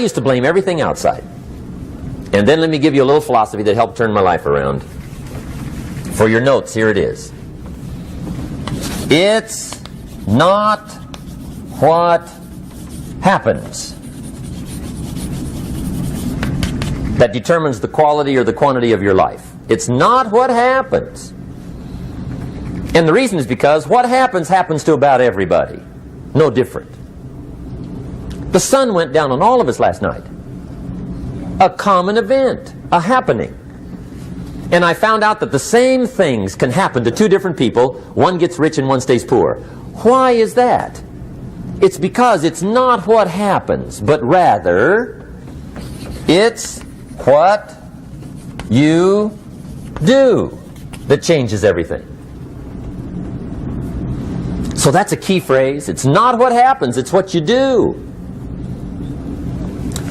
I used to blame everything outside. And then let me give you a little philosophy that helped turn my life around. For your notes, here it is. It's not what happens that determines the quality or the quantity of your life. It's not what happens. And the reason is because what happens to about everybody. No different. The sun went down on all of us last night. A common event, a happening. And I found out that the same things can happen to two different people. One gets rich and one stays poor. Why is that? It's because it's not what happens, but rather it's what you do that changes everything. So that's a key phrase. It's not what happens, it's what you do.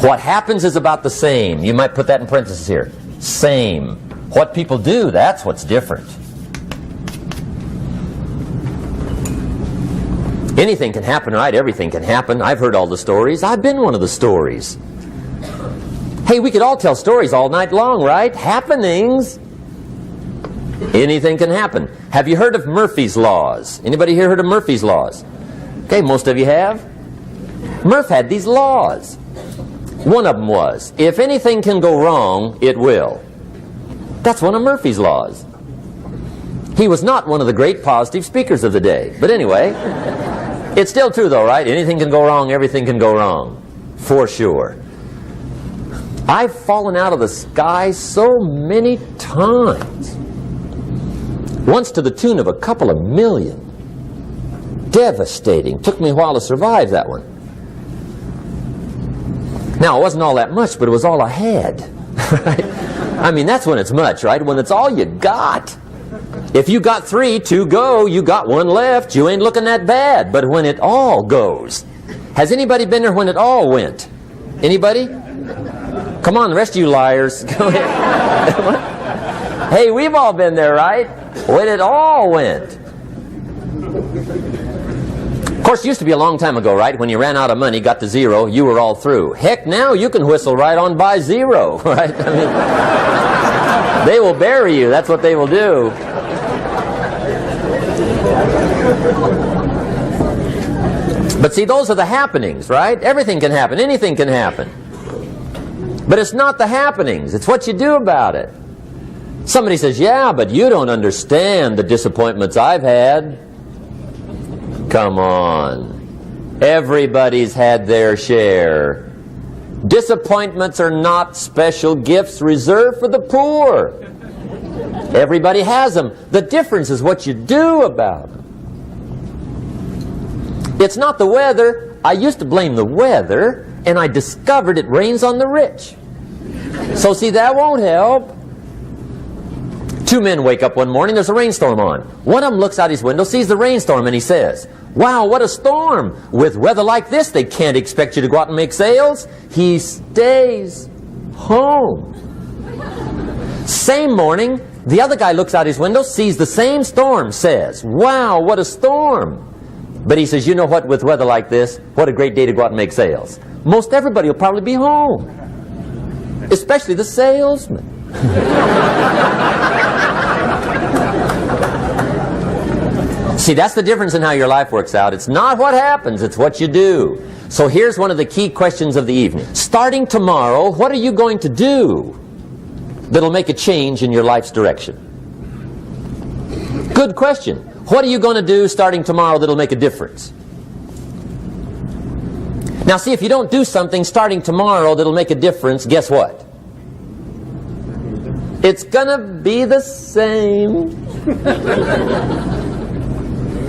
What happens is about the same. You might put that in parentheses here. Same. What people do, that's what's different. Anything can happen, right? Everything can happen. I've heard all the stories. I've been one of the stories. Hey, we could all tell stories all night long, right? Happenings. Anything can happen. Have you heard of Murphy's Laws? Anybody here heard of Murphy's Laws? Okay, most of you have. Murph had these laws. One of them was, if anything can go wrong, it will. That's one of Murphy's laws. He was not one of the great positive speakers of the day. But anyway, it's still true though, right? Anything can go wrong, everything can go wrong. For sure. I've fallen out of the sky so many times. Once to the tune of a couple of million. Devastating. Took me a while to survive that one. Now, it wasn't all that much, but it was all I had. Right? I mean, that's when it's much, right? When it's all you got. If you got 3, 2 go, you got 1 left, you ain't looking that bad. But when it all goes. Has anybody been there when it all went? Anybody? Come on, the rest of you liars. Go ahead. Hey, we've all been there, right? When it all went. Of course, it used to be a long time ago, right? When you ran out of money, got to 0, you were all through. Heck, now you can whistle right on by 0, right? I mean, they will bury you. That's what they will do. But see, those are the happenings, right? Everything can happen. Anything can happen. But it's not the happenings. It's what you do about it. Somebody says, yeah, but you don't understand the disappointments I've had. Come on. Everybody's had their share. Disappointments are not special gifts reserved for the poor. Everybody has them. The difference is what you do about them. It's not the weather. I used to blame the weather, and I discovered it rains on the rich. So see, that won't help. 2 men wake up one morning, there's a rainstorm on. One of them looks out his window, sees the rainstorm, and he says, wow, what a storm. With weather like this, they can't expect you to go out and make sales. He stays home. Same morning, the other guy looks out his window, sees the same storm, says, wow, what a storm. But he says, you know what, with weather like this, what a great day to go out and make sales. Most everybody will probably be home. Especially the salesman. See, that's the difference in how your life works out. It's not what happens, it's what you do. So here's one of the key questions of the evening. Starting tomorrow, what are you going to do that'll make a change in your life's direction? Good question. What are you going to do starting tomorrow that'll make a difference? Now see, if you don't do something starting tomorrow that'll make a difference, guess what? It's gonna be the same.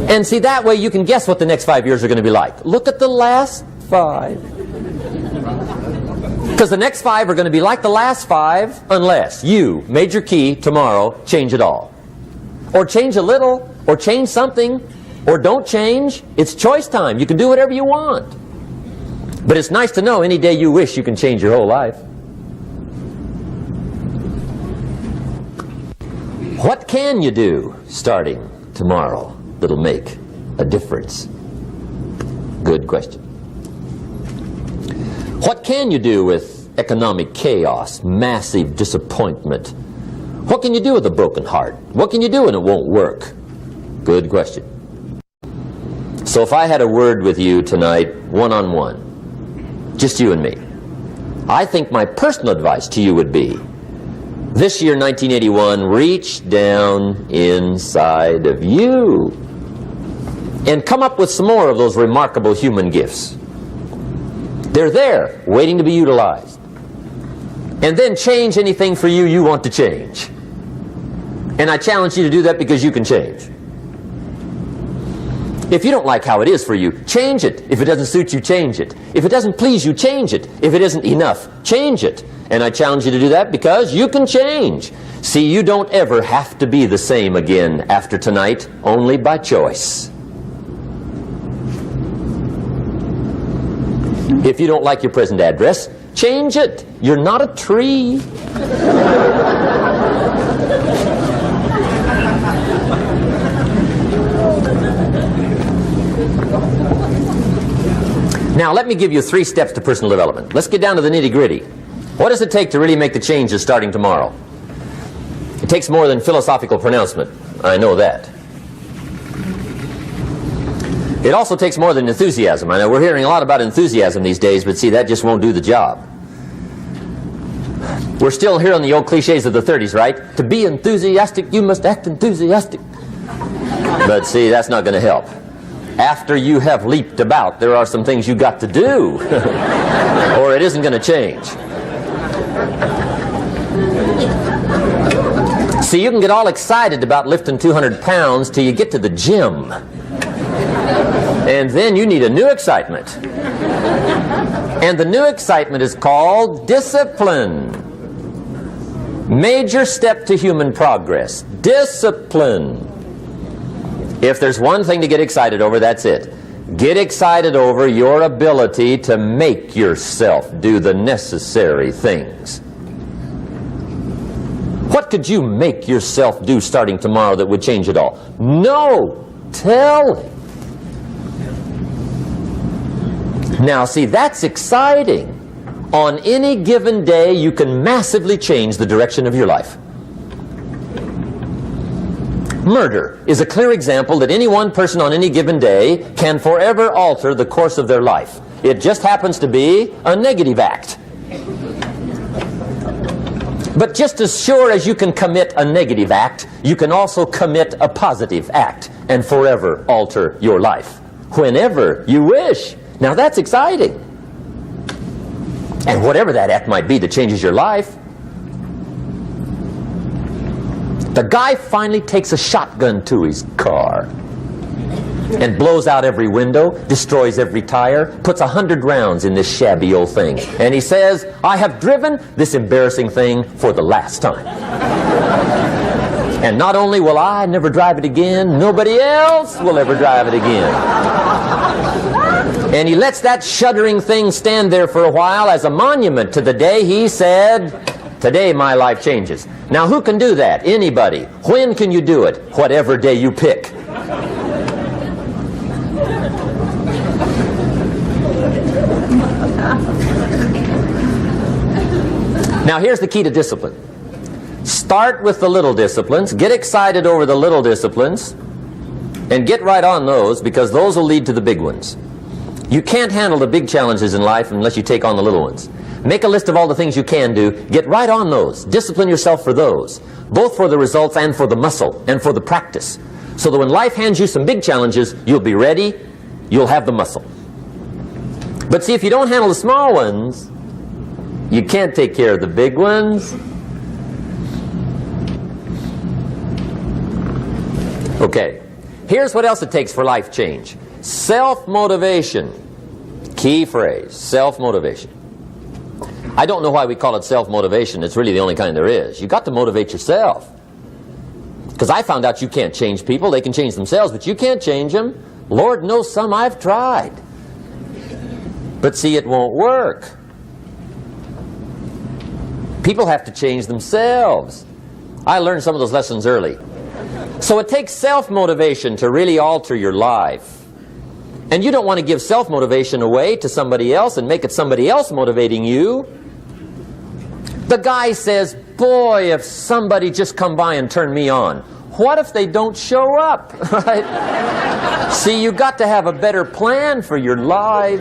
And see, that way you can guess what the next 5 years are going to be like. Look at the last 5. Because the next 5 are going to be like the last 5 unless you, major key, tomorrow, change it all. Or change a little, or change something, or don't change. It's choice time. You can do whatever you want. But it's nice to know any day you wish you can change your whole life. What can you do starting tomorrow that'll make a difference? Good question. What can you do with economic chaos, massive disappointment? What can you do with a broken heart? What can you do when it won't work? Good question. So if I had a word with you tonight, one-on-one, just you and me, I think my personal advice to you would be, this year, 1981, reach down inside of you and come up with some more of those remarkable human gifts. They're there, waiting to be utilized. And then change anything for you you want to change. And I challenge you to do that because you can change. If you don't like how it is for you, change it. If it doesn't suit you, change it. If it doesn't please you, change it. If it isn't enough, change it. And I challenge you to do that because you can change. See, you don't ever have to be the same again after tonight, only by choice. If you don't like your present address, change it. You're not a tree. Now, let me give you 3 steps to personal development. Let's get down to the nitty-gritty. What does it take to really make the changes starting tomorrow? It takes more than philosophical pronouncement. I know that. It also takes more than enthusiasm. I know we're hearing a lot about enthusiasm these days, but see, that just won't do the job. We're still hearing the old cliches of the 30s, right? To be enthusiastic, you must act enthusiastic. But see, that's not going to help. After you have leaped about, there are some things you got to do, or it isn't going to change. See, you can get all excited about lifting 200 pounds till you get to the gym. And then you need a new excitement. And the new excitement is called discipline. Major step to human progress. Discipline. If there's one thing to get excited over, that's it. Get excited over your ability to make yourself do the necessary things. What could you make yourself do starting tomorrow that would change it all? No! Tell him. Now, see, that's exciting. On any given day, you can massively change the direction of your life. Murder is a clear example that any one person on any given day can forever alter the course of their life. It just happens to be a negative act. But just as sure as you can commit a negative act, you can also commit a positive act and forever alter your life, whenever you wish. Now that's exciting. And whatever that act might be that changes your life. The guy finally takes a shotgun to his car and blows out every window, destroys every tire, puts 100 rounds in this shabby old thing. And he says, I have driven this embarrassing thing for the last time. And not only will I never drive it again, nobody else will ever drive it again. And he lets that shuddering thing stand there for a while as a monument to the day he said, today my life changes. Now who can do that? Anybody. When can you do it? Whatever day you pick. Now here's the key to discipline. Start with the little disciplines. Get excited over the little disciplines. And get right on those, because those will lead to the big ones. You can't handle the big challenges in life unless you take on the little ones. Make a list of all the things you can do. Get right on those. Discipline yourself for those, both for the results and for the muscle and for the practice, so that when life hands you some big challenges, you'll be ready, you'll have the muscle. But see, if you don't handle the small ones, you can't take care of the big ones. Okay, here's what else it takes for life change. Self-motivation. Key phrase, self-motivation. I don't know why we call it self-motivation. It's really the only kind there is. You've got to motivate yourself. Because I found out you can't change people. They can change themselves, but you can't change them. Lord knows some I've tried. But see, it won't work. People have to change themselves. I learned some of those lessons early. So it takes self-motivation to really alter your life. And you don't want to give self-motivation away to somebody else and make it somebody else motivating you. The guy says, boy, if somebody just come by and turn me on. What if they don't show up? Right? See, you got to have a better plan for your life.